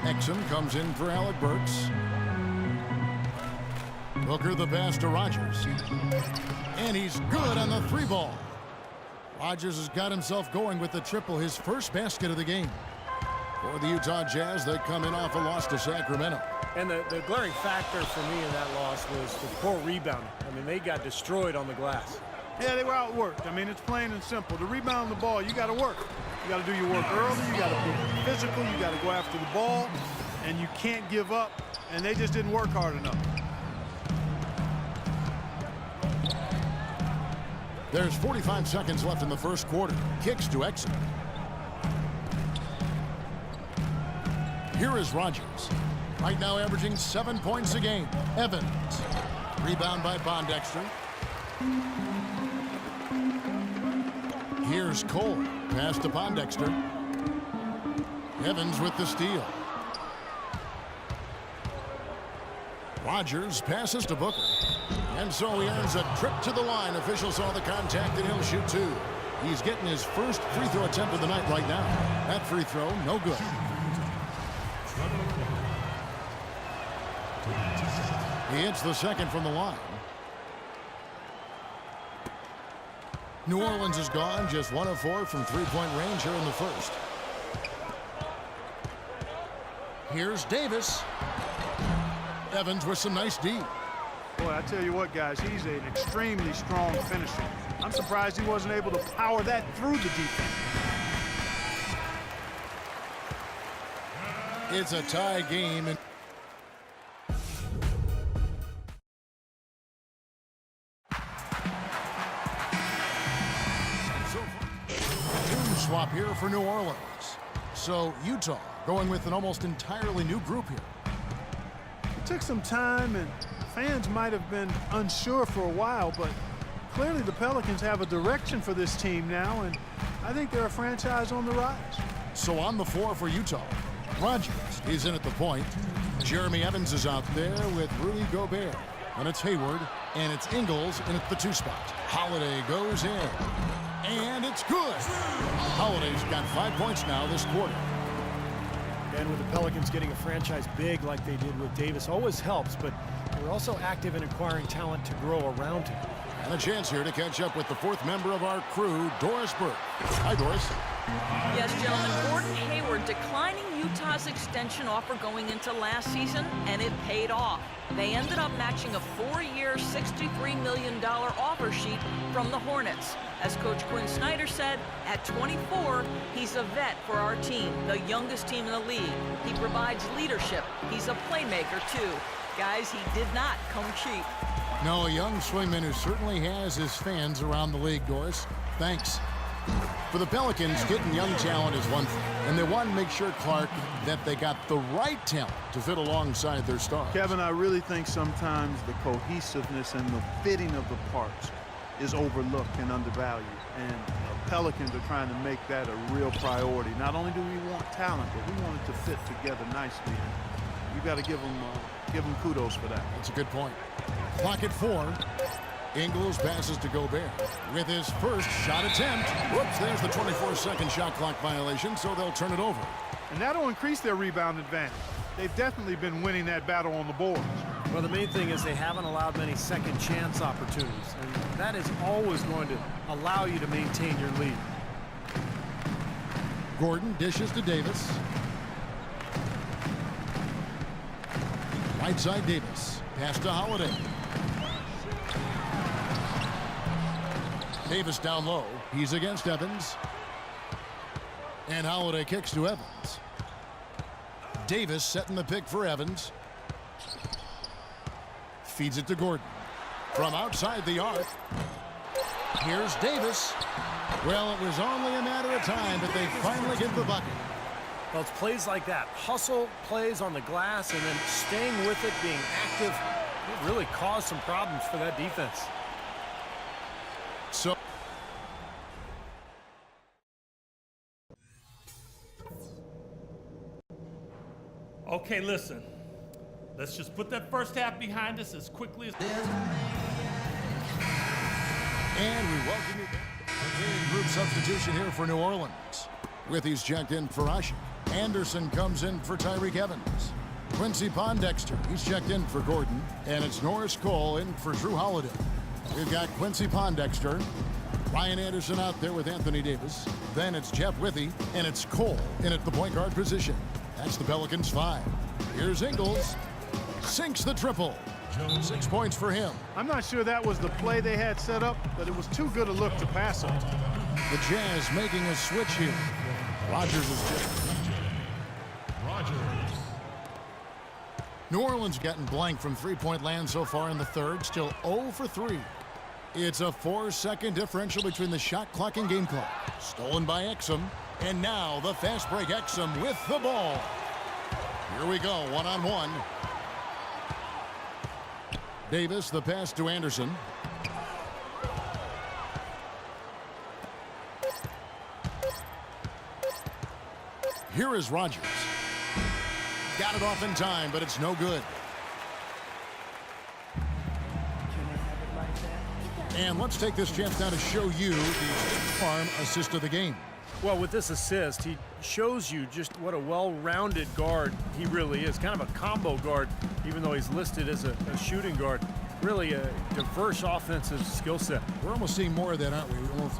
Exum comes in for Alec Burks. Booker the pass to Rogers. And he's good on the 3-ball. Rogers has got himself going with the triple, his first basket of the game. For the Utah Jazz, they come in off a loss to Sacramento. And the glaring factor for me in that loss was the poor rebounding. I mean, they got destroyed on the glass. Yeah, they were outworked. I mean, it's plain and simple. To rebound the ball, you got to work. You got to do your work early. You got to be physical. You got to go after the ball. And you can't give up. And they just didn't work hard enough. There's 45 seconds left in the first quarter. Kicks to Exum. Here is Rogers. Right now averaging 7 points a game. Evans. Rebound by Bondexter. Here's Cole. Pass to Bondexter. Evans with the steal. Rogers passes to Booker. And so he earns a trip to the line. Officials saw the contact and he'll shoot 2. He's getting his first free throw attempt of the night right now. That free throw, no good. He hits the second from the line. New Orleans is gone, just 1 of 4 from three-point range here in the first. Here's Davis. Evans with some nice D. Boy, I tell you what, guys, he's an extremely strong finisher. I'm surprised he wasn't able to power that through the defense. It's a tie game. And team swap here for New Orleans. So Utah going with an almost entirely new group here. It took some time, and fans might have been unsure for a while, but clearly the Pelicans have a direction for this team now, and I think they're a franchise on the rise. So on the floor for Utah, Rogers is in at the point. Jeremy Evans is out there with Rudy Gobert. And it's Hayward, and it's Ingles in at the 2 spot. Holiday goes in, and it's good. Holiday's got 5 points now this quarter. And with the Pelicans getting a franchise big like they did with Davis always helps, but they're also active in acquiring talent to grow around him. And a chance here to catch up with the 4th member of our crew, Doris Burke. Hi, Doris. Yes, gentlemen, Gordon Hayward declining Utah's extension offer going into last season, and it paid off. They ended up matching a 4-year, $63 million offer sheet from the Hornets. As Coach Quinn Snyder said, at 24, he's a vet for our team, the youngest team in the league. He provides leadership. He's a playmaker, too. Guys, he did not come cheap. No, a young swingman who certainly has his fans around the league, Doris. Thanks. For the Pelicans, getting young talent is one thing, and they want to make sure, Clark, that they got the right talent to fit alongside their stars. Kevin, I really think sometimes the cohesiveness and the fitting of the parts is overlooked and undervalued, and the Pelicans are trying to make that a real priority. Not only do we want talent, but we want it to fit together nicely, and you got to give them kudos for that. That's a good point. Clock at 4. Ingles passes to Gobert with his first shot attempt. Whoops, there's the 24-second shot clock violation, so they'll turn it over. And that'll increase their rebound advantage. They've definitely been winning that battle on the boards. Well, the main thing is they haven't allowed many second chance opportunities, and that is always going to allow you to maintain your lead. Gordon dishes to Davis. Right side Davis. Pass to Holiday. Davis down low. He's against Evans. And Holiday kicks to Evans. Davis setting the pick for Evans. Feeds it to Gordon. From outside the arc. Here's Davis. Well, it was only a matter of time, but they finally get the bucket. Well, it's plays like that. Hustle plays on the glass and then staying with it, being active. It really caused some problems for that defense. So okay, listen. Let's just put that first half behind us as quickly as... And we welcome you back. Group substitution here for New Orleans. With he's checked in for Asher. Anderson comes in for Tyreek Evans. Quincy Pondexter, he's checked in for Gordon. And it's Norris Cole in for Drew Holiday. We've got Quincy Pondexter, Ryan Anderson out there with Anthony Davis. Then it's Jeff Withey, and it's Cole in at the point guard position. That's the Pelicans 5. Here's Ingles. Sinks the triple. 6 points for him. I'm not sure that was the play they had set up, but it was too good a look to pass up. The Jazz making a switch here. Rogers is checked. New Orleans getting blank from three-point land so far in the third. Still 0 for 3. It's a 4-second differential between the shot clock and game clock. Stolen by Exum. And now the fast break Exum with the ball. Here we go, one-on-one. Davis, the pass to Anderson. Here is Rogers. Got it off in time, but it's no good. And let's take this chance now to show you the farm assist of the game. Well, with this assist, he shows you just what a well-rounded guard he really is. Kind of a combo guard, even though he's listed as a shooting guard. Really a diverse offensive skill set. We're almost seeing more of that, aren't we?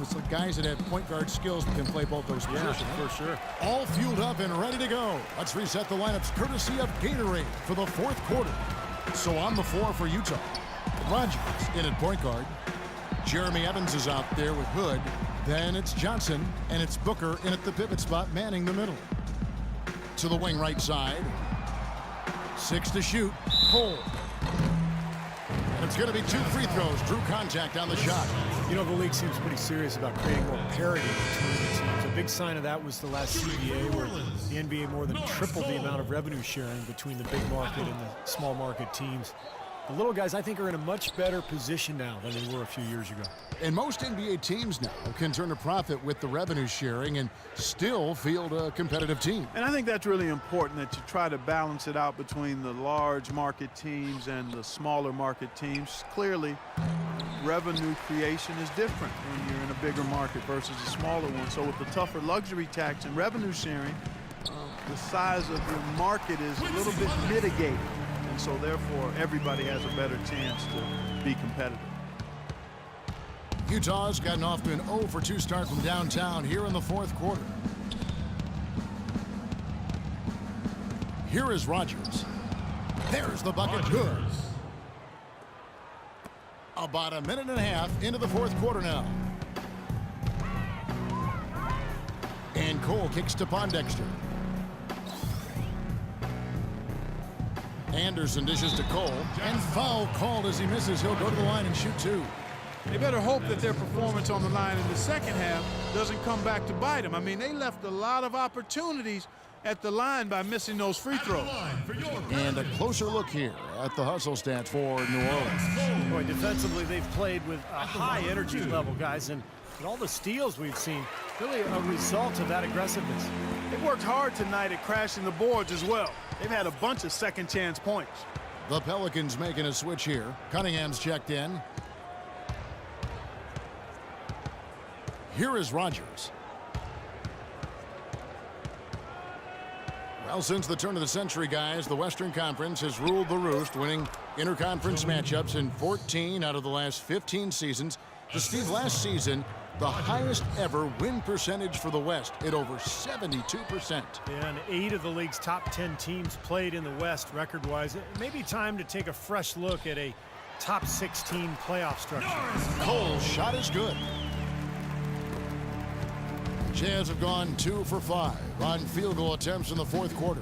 It's like guys that have point guard skills but can play both those positions. For sure. All fueled up and ready to go. Let's reset the lineups courtesy of Gatorade for the fourth quarter. So on the floor for Utah, Rogers in at point guard. Jeremy Evans is out there with Hood. Then it's Johnson, and it's Booker in at the pivot spot, manning the middle. To the wing right side. 6 to shoot. Cole. And it's going to be 2 free throws. Drew contact on the shot. You know, the league seems pretty serious about creating more parity between the teams. A big sign of that was the last CBA, where the NBA more than tripled the amount of revenue sharing between the big market and the small market teams. The little guys, I think, are in a much better position now than they were a few years ago. And most NBA teams now can turn a profit with the revenue sharing and still field a competitive team. And I think that's really important, that you try to balance it out between the large market teams and the smaller market teams. Clearly, revenue creation is different when you're in a bigger market versus a smaller one. So with the tougher luxury tax and revenue sharing, the size of your market is a little bit mitigated. And so therefore, everybody has a better chance to be competitive. Utah's gotten off to an 0 for 2 start from downtown here in the fourth quarter. Here is Rogers. There's the bucket. Good. About a minute and a half into the fourth quarter now. And Cole kicks to Pondexter. Anderson dishes to Cole. And foul called as he misses. He'll go to the line and shoot 2. They better hope that their performance on the line in the second half doesn't come back to bite them. I mean, they left a lot of opportunities at the line by missing those free throws. And a closer look here at the hustle stats for New Orleans. Boy, defensively, they've played with a high energy level, guys, and all the steals we've seen, really a result of that aggressiveness. They worked hard tonight at crashing the boards as well. They've had a bunch of second chance points. The Pelicans making a switch here. Cunningham's checked in. Here is Rogers. Well, since the turn of the century, guys, the Western Conference has ruled the roost, winning interconference matchups in 14 out of the last 15 seasons. To Steve, last season, the highest ever win percentage for the West at over 72%. And 8 of the league's top 10 teams played in the West record-wise. It may be time to take a fresh look at a top 16 playoff structure. Cole's shot is good. Jazz have gone 2 for 5 on field goal attempts in the fourth quarter.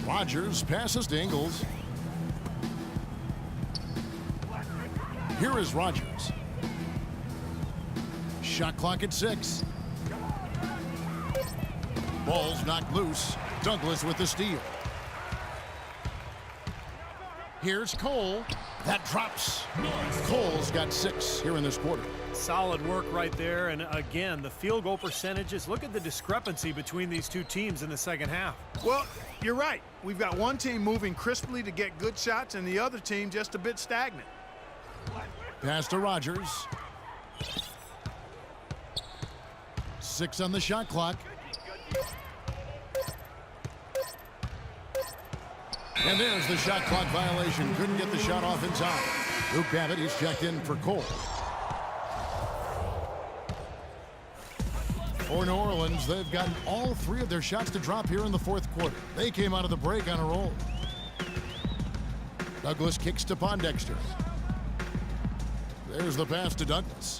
Rogers passes to Ingles. Here is Rogers. Shot clock at 6. Ball's knocked loose. Douglas with the steal. Here's Cole. That drops. Cole's got 6 here in this quarter. Solid work right there, and again, the field goal percentages. Look at the discrepancy between these two teams in the second half. Well, you're right. We've got one team moving crisply to get good shots and the other team just a bit stagnant. Pass to Rogers. 6 on the shot clock. And there's the shot clock violation. Couldn't get the shot off in time. Luke Babbitt, he's checked in for Cole. For New Orleans, they've gotten all 3 of their shots to drop here in the 4th quarter. They came out of the break on a roll. Douglas kicks to Pondexter. There's the pass to Douglas.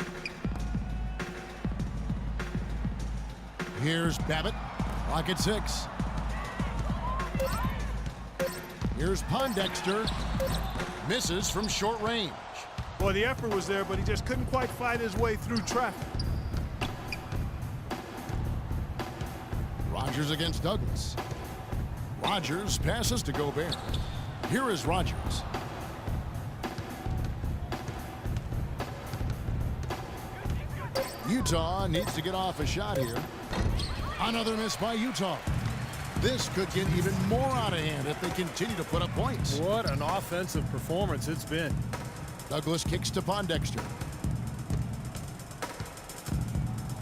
Here's Babbitt. Clock at 6. Here's Pondexter. Misses from short range. Well, the effort was there, but he just couldn't quite fight his way through traffic. Rogers against Douglas. Rogers passes to Gobert. Here is Rogers. Utah needs to get off a shot here. Another miss by Utah. This could get even more out of hand if they continue to put up points. What an offensive performance it's been. Douglas kicks to Pondexter.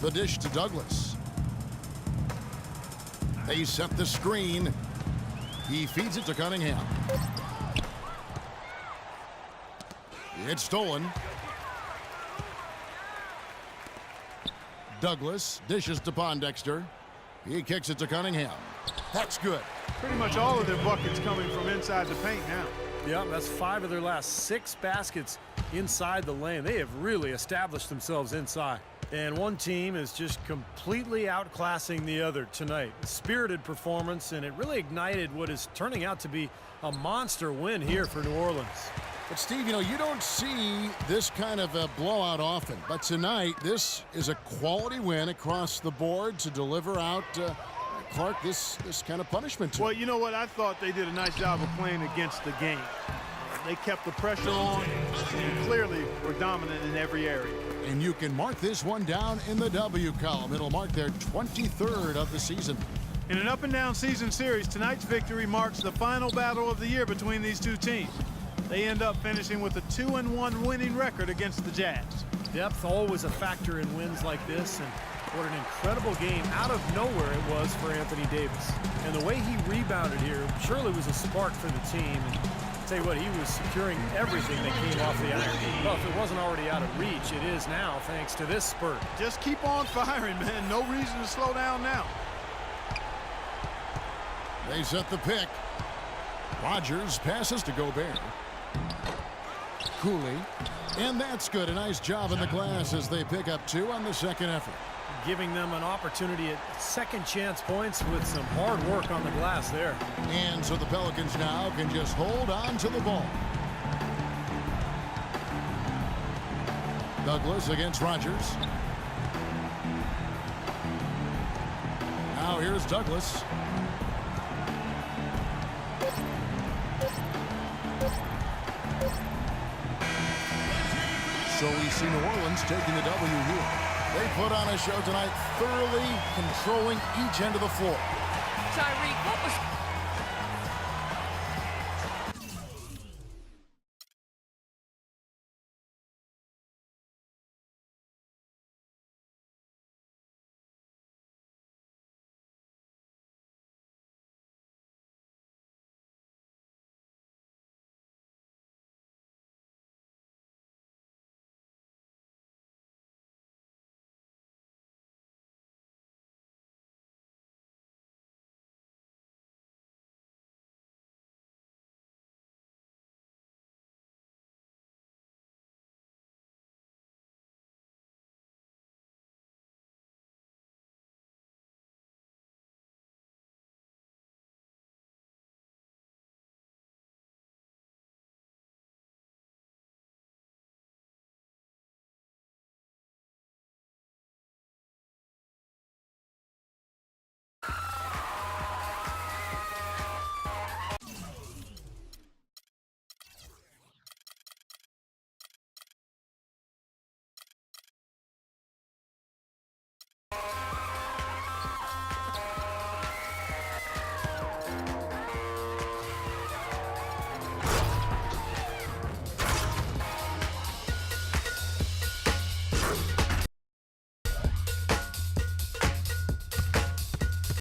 The dish to Douglas. They set the screen. He feeds it to Cunningham. It's stolen. Douglas dishes to Pondexter. He kicks it to Cunningham. That's good. Pretty much all of their buckets coming from inside the paint now. Yeah, that's 5 of their last 6 baskets inside the lane. They have really established themselves inside. And one team is just completely outclassing the other tonight. Spirited performance, and it really ignited what is turning out to be a monster win here for New Orleans. But, Steve, you know, you don't see this kind of a blowout often. But tonight, this is a quality win across the board to deliver out, Clark, this kind of punishment to Well, you know what? I thought they did a nice job of playing against the game. They kept the pressure on and clearly were dominant in every area. And you can mark this one down in the W column. It'll mark their 23rd of the season. In an up-and-down season series, tonight's victory marks the final battle of the year between these two teams. They end up finishing with a 2-1 winning record against the Jazz. Depth always a factor in wins like this, and what an incredible game out of nowhere it was for Anthony Davis. And the way he rebounded here surely was a spark for the team. And I'll tell you what, he was securing everything that came off the iron. Well, if it wasn't already out of reach, it is now thanks to this spurt. Just keep on firing, man. No reason to slow down now. They set the pick. Rogers passes to Gobert. Cooley. And that's good. A nice job in the glass as they pick up 2 on the second effort. Giving them an opportunity at second chance points with some hard work on the glass there. And so the Pelicans now can just hold on to the ball. Douglas against Rogers. Now here's Douglas. So we see New Orleans taking the W here. They put on a show tonight, thoroughly controlling each end of the floor. Tyreek, what was